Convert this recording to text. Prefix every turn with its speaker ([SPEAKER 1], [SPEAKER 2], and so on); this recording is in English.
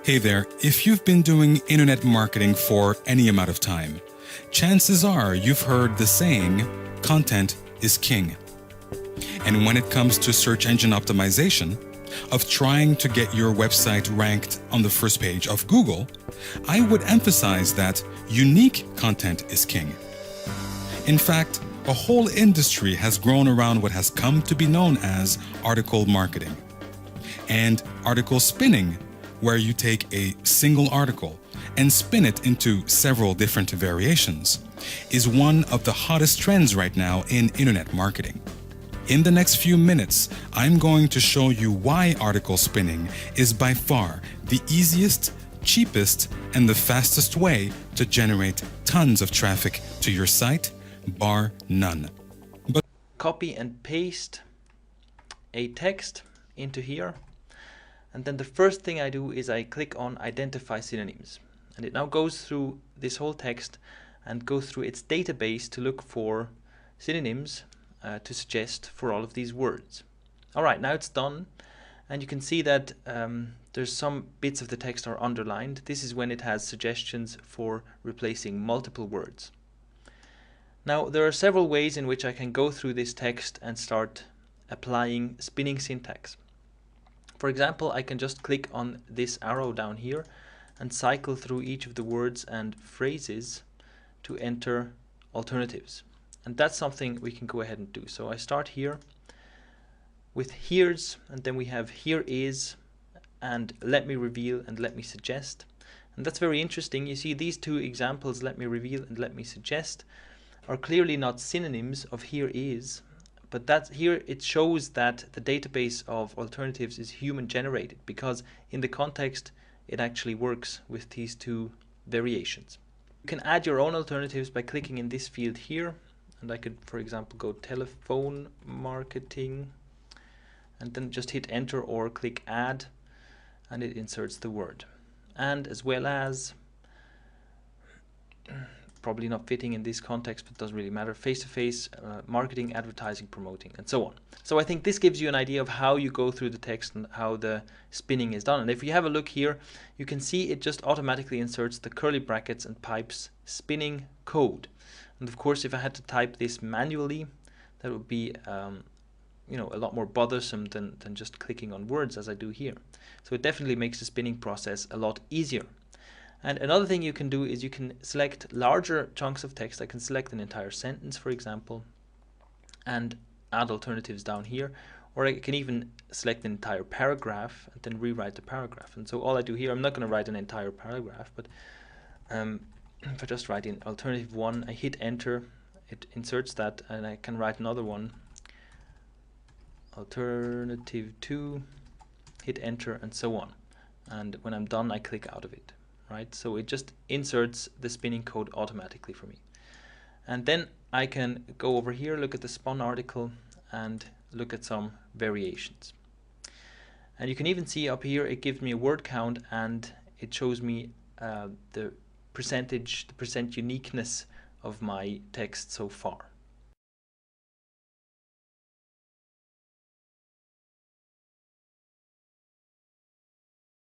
[SPEAKER 1] Hey there, if you've been doing internet marketing for any amount of time, chances are you've heard the saying, content is king. And when it comes to search engine optimization, of trying to get your website ranked on the first page of Google, I would emphasize that unique content is king. In fact, a whole industry has grown around what has come to be known as article marketing. And article spinning, where you take a single article and spin it into several different variations, is one of the hottest trends right now in internet marketing. In the next few minutes, I'm going to show you why article spinning is by far the easiest, cheapest, and the fastest way to generate tons of traffic to your site, bar none. But
[SPEAKER 2] copy and paste a text into here. And then the first thing I do is I click on Identify Synonyms. And it now goes through this whole text and goes through its database to look for synonyms to suggest for all of these words. Alright, now it's done. And you can see that there's some bits of the text are underlined. This is when it has suggestions for replacing multiple words. Now, there are several ways in which I can go through this text and start applying spinning syntax. For example, I can just click on this arrow down here and cycle through each of the words and phrases to enter alternatives. And that's something we can go ahead and do. So I start here with here's, and then we have here is, and let me reveal and let me suggest. And that's very interesting. You see these two examples, let me reveal and let me suggest, are clearly not synonyms of here is. But that's here it shows that the database of alternatives is human generated, because in the context it actually works with these two variations. You can add your own alternatives by clicking in this field here, and I could, for example, go telephone marketing and then just hit enter or click add, and it inserts the word. And as well as, probably not fitting in this context, but doesn't really matter, face-to-face, marketing, advertising, promoting, and so on. So I think this gives you an idea of how you go through the text and how the spinning is done. And if you have a look here, you can see it just automatically inserts the curly brackets and pipes spinning code. And of course, if I had to type this manually, that would be you know, a lot more bothersome than just clicking on words as I do here. So it definitely makes the spinning process a lot easier. And another thing you can do is you can select larger chunks of text. I can select an entire sentence, for example, and add alternatives down here. Or I can even select an entire paragraph and then rewrite the paragraph. And so all I do here, I'm not going to write an entire paragraph, but if I just write in alternative 1, I hit enter, it inserts that, and I can write another one, alternative 2, hit enter, and so on. And when I'm done, I click out of it. Right? So it just inserts the spinning code automatically for me. And then I can go over here, look at the spun article, and look at some variations. And you can even see up here it gives me a word count, and it shows me the percent uniqueness of my text so far.